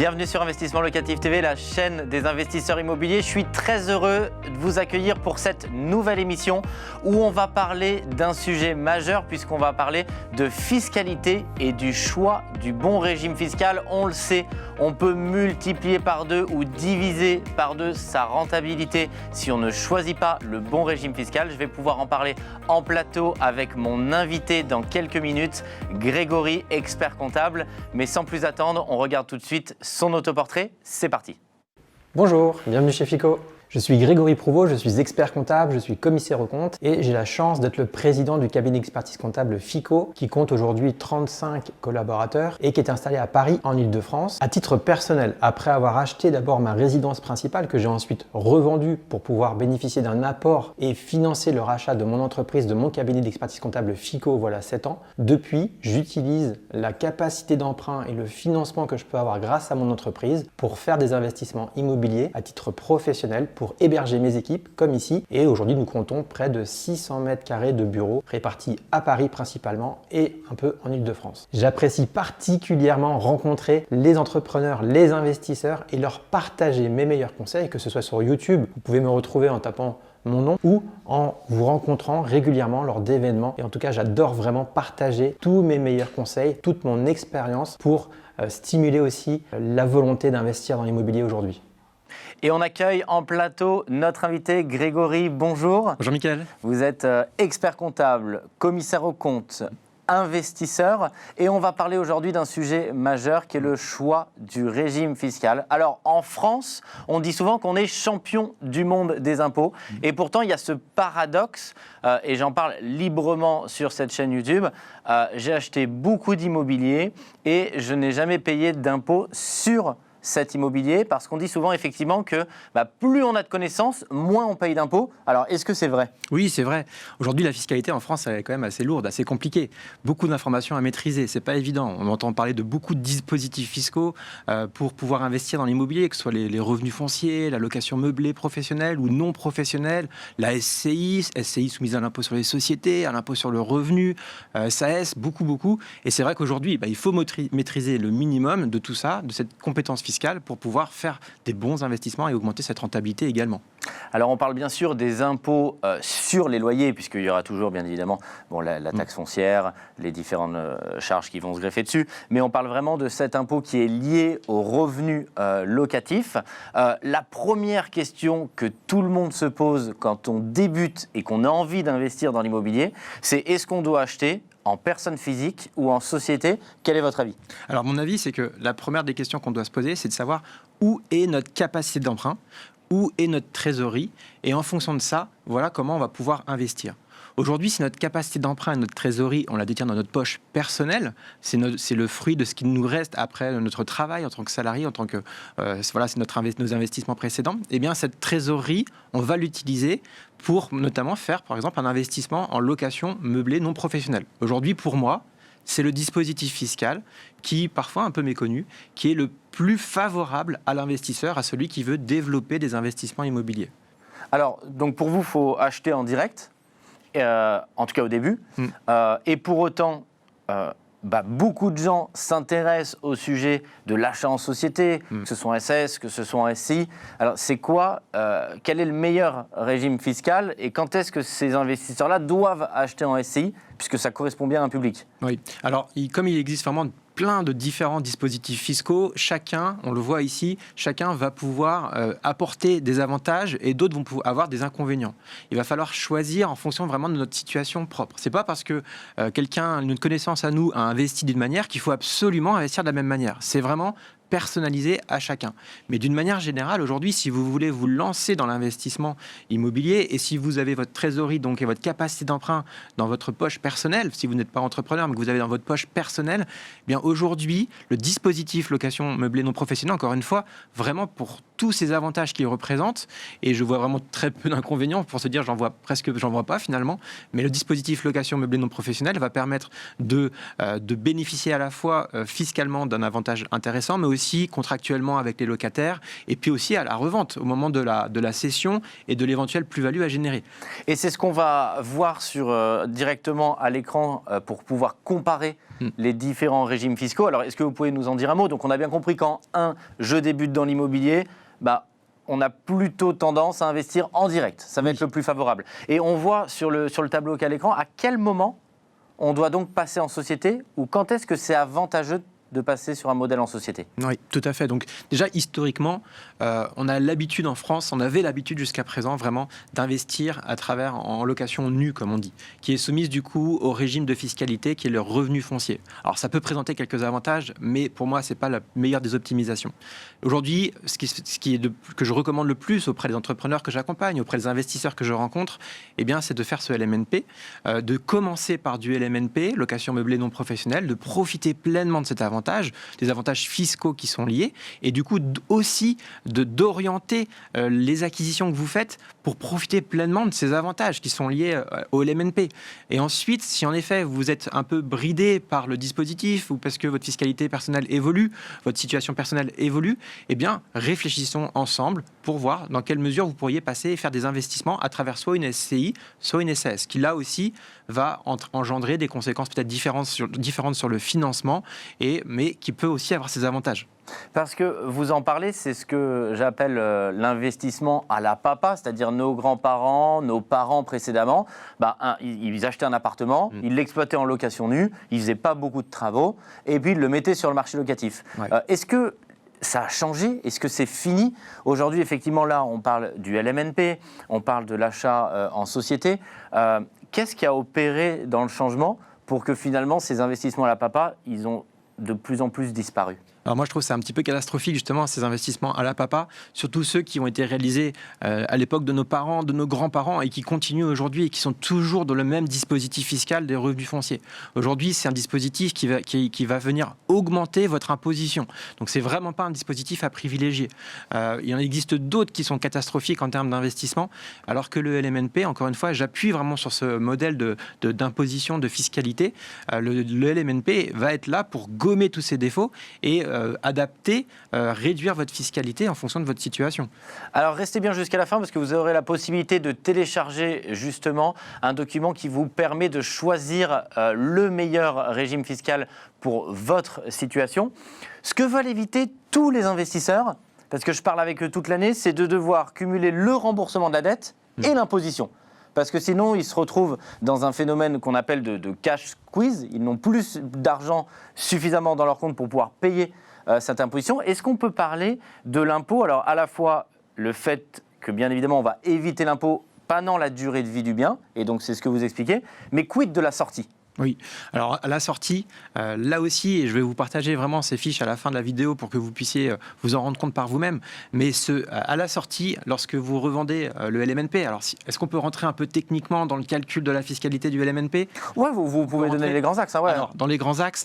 Bienvenue sur Investissement Locatif TV, la chaîne des investisseurs immobiliers. Je suis très heureux de vous accueillir pour cette nouvelle émission où on va parler d'un sujet majeur puisqu'on va parler de fiscalité et du choix du bon régime fiscal. On le sait, on peut multiplier par deux ou diviser par deux sa rentabilité si on ne choisit pas le bon régime fiscal. Je vais pouvoir en parler en plateau avec mon invité dans quelques minutes, Grégory, expert comptable. Mais sans plus attendre, on regarde tout de suite son autoportrait. C'est parti. Bonjour, bienvenue chez FICO. Je suis Grégory Prouveau, je suis expert comptable, je suis commissaire aux comptes et j'ai la chance d'être le président du cabinet d'expertise comptable FICO qui compte aujourd'hui 35 collaborateurs et qui est installé à Paris en Ile-de-France. À titre personnel, après avoir acheté d'abord ma résidence principale que j'ai ensuite revendue pour pouvoir bénéficier d'un apport et financer le rachat de mon entreprise, de mon cabinet d'expertise comptable FICO, voilà 7 ans. Depuis, j'utilise la capacité d'emprunt et le financement que je peux avoir grâce à mon entreprise pour faire des investissements immobiliers à titre professionnel pour héberger mes équipes comme ici. Et aujourd'hui, nous comptons près de 600 mètres carrés de bureaux répartis à Paris principalement et un peu en Ile-de-France. J'apprécie particulièrement rencontrer les entrepreneurs, les investisseurs et leur partager mes meilleurs conseils, que ce soit sur YouTube. Vous pouvez me retrouver en tapant mon nom ou en vous rencontrant régulièrement lors d'événements. Et en tout cas, j'adore vraiment partager tous mes meilleurs conseils, toute mon expérience pour stimuler aussi la volonté d'investir dans l'immobilier aujourd'hui. Et on accueille en plateau notre invité Grégory. Bonjour. Bonjour Mickaël. Vous êtes expert comptable, commissaire aux comptes, investisseur. Et on va parler aujourd'hui d'un sujet majeur qui est le choix du régime fiscal. Alors en France, on dit souvent qu'on est champion du monde des impôts. Et pourtant, il y a ce paradoxe, et j'en parle librement sur cette chaîne YouTube. J'ai acheté beaucoup d'immobilier et je n'ai jamais payé d'impôts sur cet immobilier, parce qu'on dit souvent effectivement que plus on a de connaissances, moins on paye d'impôts. Alors, est-ce que c'est vrai ? Oui, c'est vrai. Aujourd'hui, la fiscalité en France, elle est quand même assez lourde, assez compliquée. Beaucoup d'informations à maîtriser, c'est pas évident. On entend parler de beaucoup de dispositifs fiscaux pour pouvoir investir dans l'immobilier, que ce soit les revenus fonciers, la location meublée professionnelle ou non professionnelle, la SCI soumise à l'impôt sur les sociétés, à l'impôt sur le revenu, SAS, beaucoup. Et c'est vrai qu'aujourd'hui, il faut maîtriser le minimum de tout ça, de cette compétence fiscale, pour pouvoir faire des bons investissements et augmenter cette rentabilité également. Alors on parle bien sûr des impôts sur les loyers, puisqu'il y aura toujours bien évidemment la taxe foncière, les différentes charges qui vont se greffer dessus, mais on parle vraiment de cet impôt qui est lié aux revenus locatifs. La première question que tout le monde se pose quand on débute et qu'on a envie d'investir dans l'immobilier, c'est est-ce qu'on doit acheter en personne physique ou en société? Quel est votre avis? Alors mon avis, c'est que la première des questions qu'on doit se poser, c'est de savoir où est notre capacité d'emprunt, où est notre trésorerie, et en fonction de ça, voilà comment on va pouvoir investir. Aujourd'hui, si notre capacité d'emprunt et notre trésorerie, on la détient dans notre poche personnelle, c'est le fruit de ce qui nous reste après notre travail en tant que salarié, en tant que c'est nos investissements précédents. Eh bien, cette trésorerie, on va l'utiliser pour notamment faire, par exemple, un investissement en location meublée non professionnelle. Aujourd'hui, pour moi, c'est le dispositif fiscal qui, parfois un peu méconnu, qui est le plus favorable à l'investisseur, à celui qui veut développer des investissements immobiliers. Alors, donc pour vous, il faut acheter en direct, en tout cas au début, et pour autant, beaucoup de gens s'intéressent au sujet de l'achat en société, que ce soit en SS, que ce soit en SCI. Alors, c'est quoi, quel est le meilleur régime fiscal et quand est-ce que ces investisseurs-là doivent acheter en SCI, puisque ça correspond bien à un public? Oui, alors comme il existe vraiment plein de différents dispositifs fiscaux, chacun, on le voit ici, chacun va pouvoir apporter des avantages et d'autres vont pouvoir avoir des inconvénients. Il va falloir choisir en fonction vraiment de notre situation propre. C'est pas parce que quelqu'un, une connaissance à nous, a investi d'une manière qu'il faut absolument investir de la même manière. C'est vraiment personnalisé à chacun. Mais d'une manière générale, aujourd'hui, si vous voulez vous lancer dans l'investissement immobilier et si vous avez votre trésorerie donc, et votre capacité d'emprunt dans votre poche personnelle, si vous n'êtes pas entrepreneur mais que vous avez dans votre poche personnelle, eh bien aujourd'hui, le dispositif location meublée non professionnelle, encore une fois, vraiment pour tous ces avantages qu'ils représentent, et je vois vraiment très peu d'inconvénients, pour se dire j'en vois pas finalement, mais le dispositif location meublée non professionnelle va permettre de bénéficier à la fois fiscalement d'un avantage intéressant, mais aussi contractuellement avec les locataires, et puis aussi à la revente, au moment de la cession et de l'éventuelle plus-value à générer. Et c'est ce qu'on va voir directement à l'écran pour pouvoir comparer les différents régimes fiscaux. Alors, est-ce que vous pouvez nous en dire un mot? Donc, on a bien compris qu'en je débute dans l'immobilier, on a plutôt tendance à investir en direct. Ça va être le plus favorable. Et on voit sur le tableau qu'a l'écran, à quel moment on doit donc passer en société, ou quand est-ce que c'est avantageux de passer sur un modèle en société? Oui, tout à fait. Donc déjà, historiquement, on a l'habitude en France, on avait l'habitude jusqu'à présent vraiment d'investir en location nue, comme on dit, qui est soumise du coup au régime de fiscalité qui est le revenu foncier. Alors ça peut présenter quelques avantages, mais pour moi, ce n'est pas la meilleure des optimisations. Aujourd'hui, que je recommande le plus auprès des entrepreneurs que j'accompagne, auprès des investisseurs que je rencontre, c'est de faire ce LMNP, de commencer par du LMNP, location meublée non professionnelle, de profiter pleinement de cet avantage, des avantages fiscaux qui sont liés, et du coup aussi d'orienter les acquisitions que vous faites pour profiter pleinement de ces avantages qui sont liés au LMNP. Et ensuite, si en effet vous êtes un peu bridé par le dispositif ou parce que votre fiscalité personnelle évolue, votre situation personnelle évolue, réfléchissons ensemble pour voir dans quelle mesure vous pourriez passer et faire des investissements à travers soit une SCI, soit une SAS, qui là aussi va engendrer des conséquences peut-être différentes sur le financement, mais qui peut aussi avoir ses avantages. Parce que vous en parlez, c'est ce que j'appelle l'investissement à la papa, c'est-à-dire nos grands-parents, nos parents précédemment. Ils achetaient un appartement, ils l'exploitaient en location nue, ils ne faisaient pas beaucoup de travaux, et puis ils le mettaient sur le marché locatif. Ouais. Est-ce que ça a changé? Est-ce que c'est fini? Aujourd'hui, effectivement, là, on parle du LMNP, on parle de l'achat en société. Qu'est-ce qui a opéré dans le changement pour que finalement, ces investissements à la papa, ils ont de plus en plus disparu? Alors moi, je trouve que c'est un petit peu catastrophique, justement, ces investissements à la papa, surtout ceux qui ont été réalisés à l'époque de nos parents, de nos grands-parents, et qui continuent aujourd'hui et qui sont toujours dans le même dispositif fiscal des revenus fonciers. Aujourd'hui, c'est un dispositif qui va venir augmenter votre imposition. Donc, c'est vraiment pas un dispositif à privilégier. Il en existe d'autres qui sont catastrophiques en termes d'investissement, alors que le LMNP, encore une fois, j'appuie vraiment sur ce modèle d'imposition, de fiscalité. Le LMNP va être là pour gommer tous ces défauts et adapter, réduire votre fiscalité en fonction de votre situation. Alors restez bien jusqu'à la fin parce que vous aurez la possibilité de télécharger justement un document qui vous permet de choisir le meilleur régime fiscal pour votre situation. Ce que veulent éviter tous les investisseurs, parce que je parle avec eux toute l'année, c'est de devoir cumuler le remboursement de la dette et l'imposition. Parce que sinon, ils se retrouvent dans un phénomène qu'on appelle de cash squeeze. Ils n'ont plus d'argent suffisamment dans leur compte pour pouvoir payer cette imposition. Est-ce qu'on peut parler de l'impôt? Alors, à la fois, le fait que, bien évidemment, on va éviter l'impôt pendant la durée de vie du bien, et donc c'est ce que vous expliquez, mais quid de la sortie? Oui, alors à la sortie, là aussi, et je vais vous partager vraiment ces fiches à la fin de la vidéo pour que vous puissiez vous en rendre compte par vous-même, mais à la sortie, lorsque vous revendez le LMNP, alors est-ce qu'on peut rentrer un peu techniquement dans le calcul de la fiscalité du LMNP? Oui, vous pouvez donner les grands axes. Hein, ouais. Alors, dans les grands axes,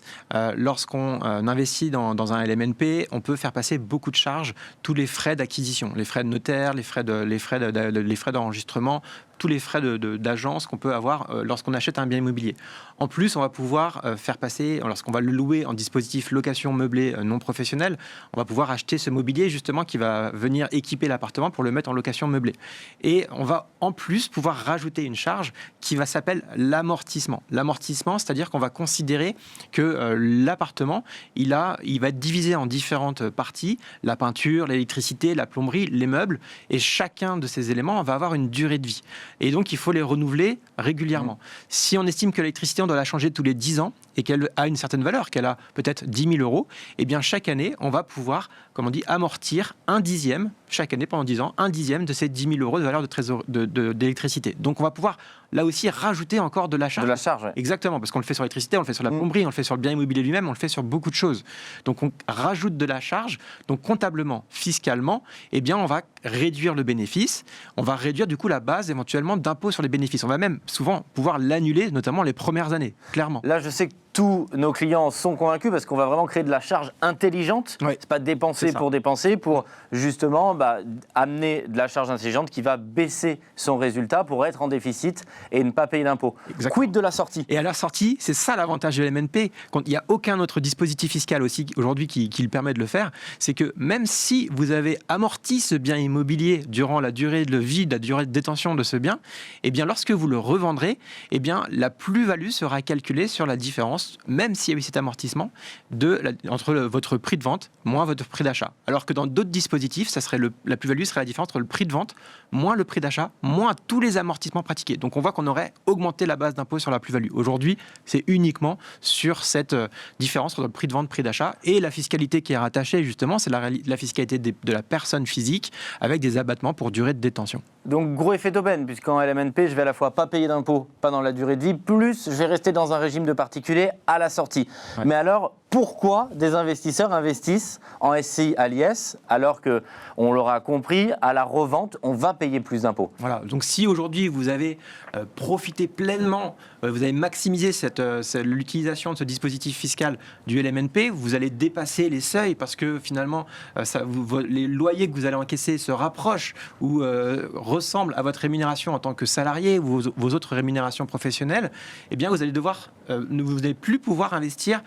lorsqu'on investit dans un LMNP, on peut faire passer beaucoup de charges, tous les frais d'acquisition, les frais de notaire, les frais d'enregistrement, tous les frais d'agence qu'on peut avoir lorsqu'on achète un bien immobilier. En plus, on va pouvoir faire passer, lorsqu'on va le louer en dispositif location meublée non professionnelle, on va pouvoir acheter ce mobilier justement qui va venir équiper l'appartement pour le mettre en location meublée. Et on va en plus pouvoir rajouter une charge qui va s'appeler l'amortissement. L'amortissement, c'est-à-dire qu'on va considérer que l'appartement, il va être divisé en différentes parties, la peinture, l'électricité, la plomberie, les meubles, et chacun de ces éléments va avoir une durée de vie. Et donc, il faut les renouveler régulièrement. Si on estime que l'électricité, on doit la changer tous les 10 ans et qu'elle a une certaine valeur, qu'elle a peut-être 10 000 euros, eh bien, chaque année, on va pouvoir, comme on dit, amortir un dixième, chaque année pendant 10 ans, un dixième de ces 10 000 euros de valeur d'électricité. Donc, on va pouvoir, là aussi, rajouter encore de la charge. De la charge, ouais. Exactement, parce qu'on le fait sur l'électricité, on le fait sur la plomberie, on le fait sur le bien immobilier lui-même, on le fait sur beaucoup de choses. Donc, on rajoute de la charge. Donc, comptablement, fiscalement, eh bien, on va réduire le bénéfice. On va réduire, du coup, la base, éventuellement, d'impôt sur les bénéfices. On va même souvent pouvoir l'annuler, notamment les premières années, clairement. Là, je sais que tous nos clients sont convaincus parce qu'on va vraiment créer de la charge intelligente. Oui. C'est pas dépenser pour dépenser, pour justement amener de la charge intelligente qui va baisser son résultat pour être en déficit et ne pas payer d'impôts. Quid de la sortie? Et à la sortie, c'est ça l'avantage de l'MNP. Il n'y a aucun autre dispositif fiscal aussi aujourd'hui qui le permet de le faire. C'est que même si vous avez amorti ce bien immobilier durant la durée de vie, la durée de détention de ce bien, eh bien lorsque vous le revendrez, eh bien la plus-value sera calculée sur la différence, même s'il y a eu cet amortissement, entre votre prix de vente moins votre prix d'achat. Alors que dans d'autres dispositifs, la plus-value serait la différence entre le prix de vente moins le prix d'achat, moins tous les amortissements pratiqués. Donc on voit qu'on aurait augmenté la base d'impôt sur la plus-value. Aujourd'hui, c'est uniquement sur cette différence entre le prix de vente, prix d'achat, et la fiscalité qui est rattachée, justement, c'est la fiscalité de la personne physique avec des abattements pour durée de détention. Donc gros effet d'aubaine, puisqu'en LMNP, je vais à la fois pas payer d'impôts pendant la durée de vie, plus je vais rester dans un régime de particulier à la sortie. Ouais. Mais alors, pourquoi des investisseurs investissent en SCI à l'IS, alors qu'on l'aura compris, à la revente, on va payer plus d'impôts? Voilà, donc si aujourd'hui vous avez profité pleinement, vous avez maximisé l'utilisation de ce dispositif fiscal du LMNP, vous allez dépasser les seuils parce que finalement, les loyers que vous allez encaisser se rapprochent ou ressemblent à votre rémunération en tant que salarié ou vos autres rémunérations professionnelles, eh bien vous n'allez plus pouvoir investir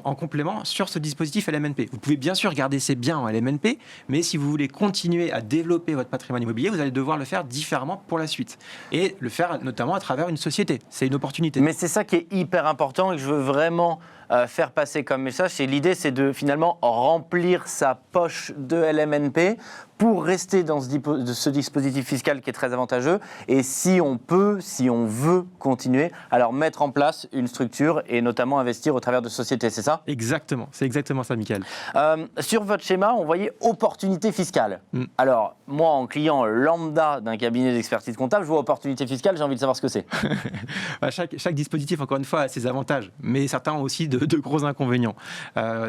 en complément sur ce dispositif LMNP. Vous pouvez bien sûr garder ces biens en LMNP, mais si vous voulez continuer à développer votre patrimoine immobilier, vous allez devoir le faire différemment pour la suite. Et le faire notamment à travers une société. C'est une opportunité. Mais c'est ça qui est hyper important et que je veux vraiment faire passer comme message. L'idée, c'est de finalement remplir sa poche de LMNP pour rester dans ce dispositif fiscal qui est très avantageux. Et si on veut continuer, alors mettre en place une structure et notamment investir au travers de sociétés, c'est ça? Exactement, c'est exactement ça, Mickaël. Sur votre schéma, on voyait opportunité fiscale. Alors, moi, en client lambda d'un cabinet d'expertise comptable, je vois opportunité fiscale, j'ai envie de savoir ce que c'est. Chaque dispositif, encore une fois, a ses avantages, mais certains ont aussi de gros inconvénients.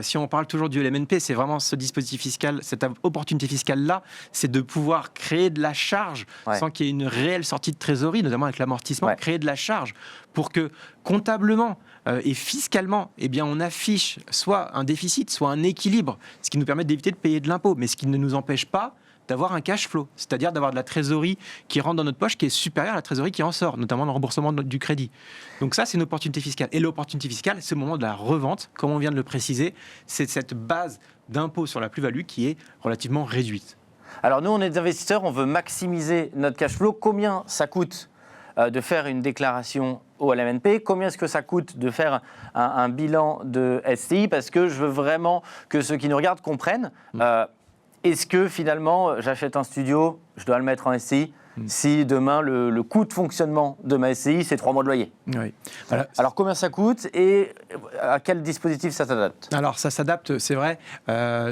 Si on parle toujours du LMNP, c'est vraiment ce dispositif fiscal, cette opportunité fiscale-là, c'est de pouvoir créer de la charge sans qu'il y ait une réelle sortie de trésorerie, notamment avec l'amortissement, créer de la charge pour que comptablement et fiscalement, eh bien, on affiche soit un déficit, soit un équilibre, ce qui nous permet d'éviter de payer de l'impôt, mais ce qui ne nous empêche pas d'avoir un cash flow, c'est-à-dire d'avoir de la trésorerie qui rentre dans notre poche qui est supérieure à la trésorerie qui en sort, notamment dans le remboursement du crédit. Donc ça, c'est une opportunité fiscale. Et l'opportunité fiscale, c'est le moment de la revente, comme on vient de le préciser, c'est cette base d'impôt sur la plus-value qui est relativement réduite. Alors nous, on est des investisseurs, on veut maximiser notre cash flow. Combien ça coûte de faire une déclaration au LMNP? Combien est-ce que ça coûte de faire un bilan de SCI? Parce que je veux vraiment que ceux qui nous regardent comprennent. Est-ce que finalement, j'achète un studio, je dois le mettre en SCI si demain le coût de fonctionnement de ma SCI, c'est 3 mois de loyer? Oui. Voilà. Alors combien ça coûte et à quel dispositif ça s'adapte? Alors ça s'adapte, c'est vrai.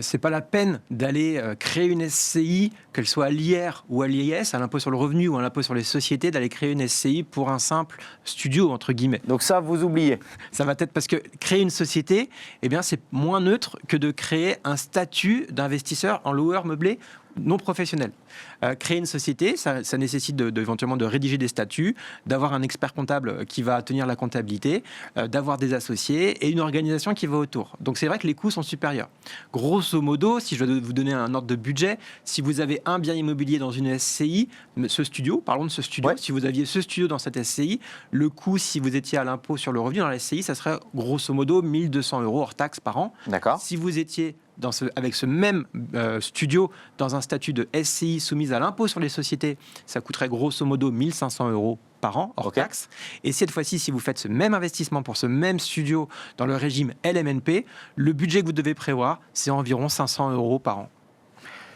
C'est pas la peine d'aller créer une SCI, qu'elle soit à l'IR ou à l'IS, à l'impôt sur le revenu ou à l'impôt sur les sociétés, d'aller créer une SCI pour un simple studio, entre guillemets. Donc ça, vous oubliez? Ça va être parce que créer une société, eh bien, c'est moins neutre que de créer un statut d'investisseur en loueur meublé non professionnel. Créer une société, ça nécessite éventuellement de rédiger des statuts, d'avoir un expert comptable qui va tenir la comptabilité, d'avoir des associés et une organisation qui va autour. Donc c'est vrai que les coûts sont supérieurs. Grosso modo, si je dois vous donner un ordre de budget, si vous avez un bien immobilier dans une SCI, ce studio, parlons de ce studio, si vous aviez ce studio dans cette SCI, le coût, si vous étiez à l'impôt sur le revenu dans la SCI, ça serait grosso modo 1 200 € hors taxes par an. D'accord. Si vous étiez avec ce même studio dans un statut de SCI soumise à l'impôt sur les sociétés, ça coûterait grosso modo 1 500 € par an hors taxe. Et cette fois-ci, si vous faites ce même investissement pour ce même studio dans le régime LMNP, le budget que vous devez prévoir, c'est environ 500 € par an.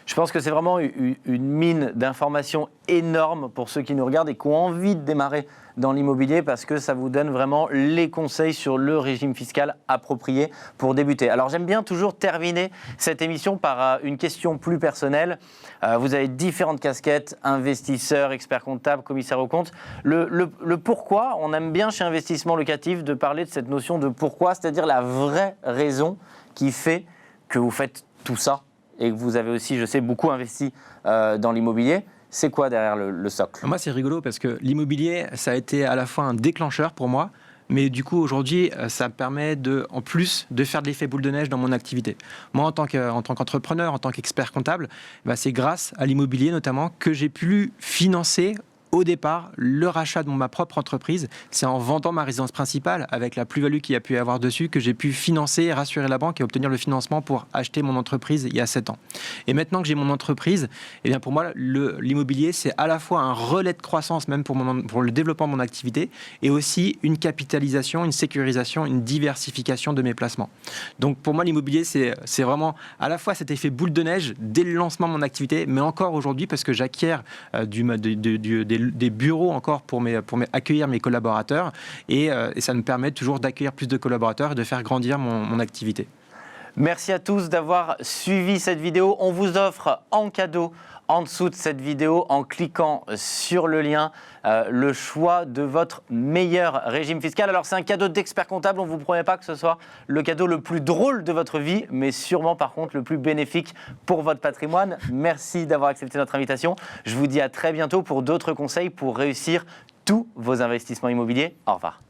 Je pense que c'est vraiment une mine d'informations énorme pour ceux qui nous regardent et qui ont envie de démarrer dans l'immobilier parce que ça vous donne vraiment les conseils sur le régime fiscal approprié pour débuter. Alors j'aime bien toujours terminer cette émission par une question plus personnelle. Vous avez différentes casquettes, investisseur, expert comptable, commissaire aux comptes. Le pourquoi, on aime bien chez Investissement Locatif de parler de cette notion de pourquoi, c'est-à-dire la vraie raison qui fait que vous faites tout ça et que vous avez aussi, je sais, beaucoup investi dans l'immobilier. C'est quoi derrière le socle? Moi, c'est rigolo parce que l'immobilier, ça a été à la fois un déclencheur pour moi, Mais du coup, aujourd'hui, ça me permet en plus de faire de l'effet boule de neige dans mon activité. Moi, en tant qu'entrepreneur, en tant qu'expert comptable, c'est grâce à l'immobilier notamment que j'ai pu financer au départ, le rachat de ma propre entreprise. C'est en vendant ma résidence principale, avec la plus-value qu'il y a pu y avoir dessus, que j'ai pu financer, rassurer la banque et obtenir le financement pour acheter mon entreprise il y a 7 ans. Et maintenant que j'ai mon entreprise, eh bien pour moi, l'immobilier, c'est à la fois un relais de croissance, même pour le développement de mon activité, et aussi une capitalisation, une sécurisation, une diversification de mes placements. Donc pour moi, l'immobilier, c'est vraiment à la fois cet effet boule de neige dès le lancement de mon activité, mais encore aujourd'hui, parce que j'acquiers des bureaux encore pour accueillir mes collaborateurs et ça me permet toujours d'accueillir plus de collaborateurs et de faire grandir mon activité. Merci à tous d'avoir suivi cette vidéo. On vous offre en cadeau en dessous de cette vidéo, en cliquant sur le lien, le choix de votre meilleur régime fiscal. Alors c'est un cadeau d'expert comptable, on ne vous promet pas que ce soit le cadeau le plus drôle de votre vie, mais sûrement par contre le plus bénéfique pour votre patrimoine. Merci d'avoir accepté notre invitation. Je vous dis à très bientôt pour d'autres conseils pour réussir tous vos investissements immobiliers. Au revoir.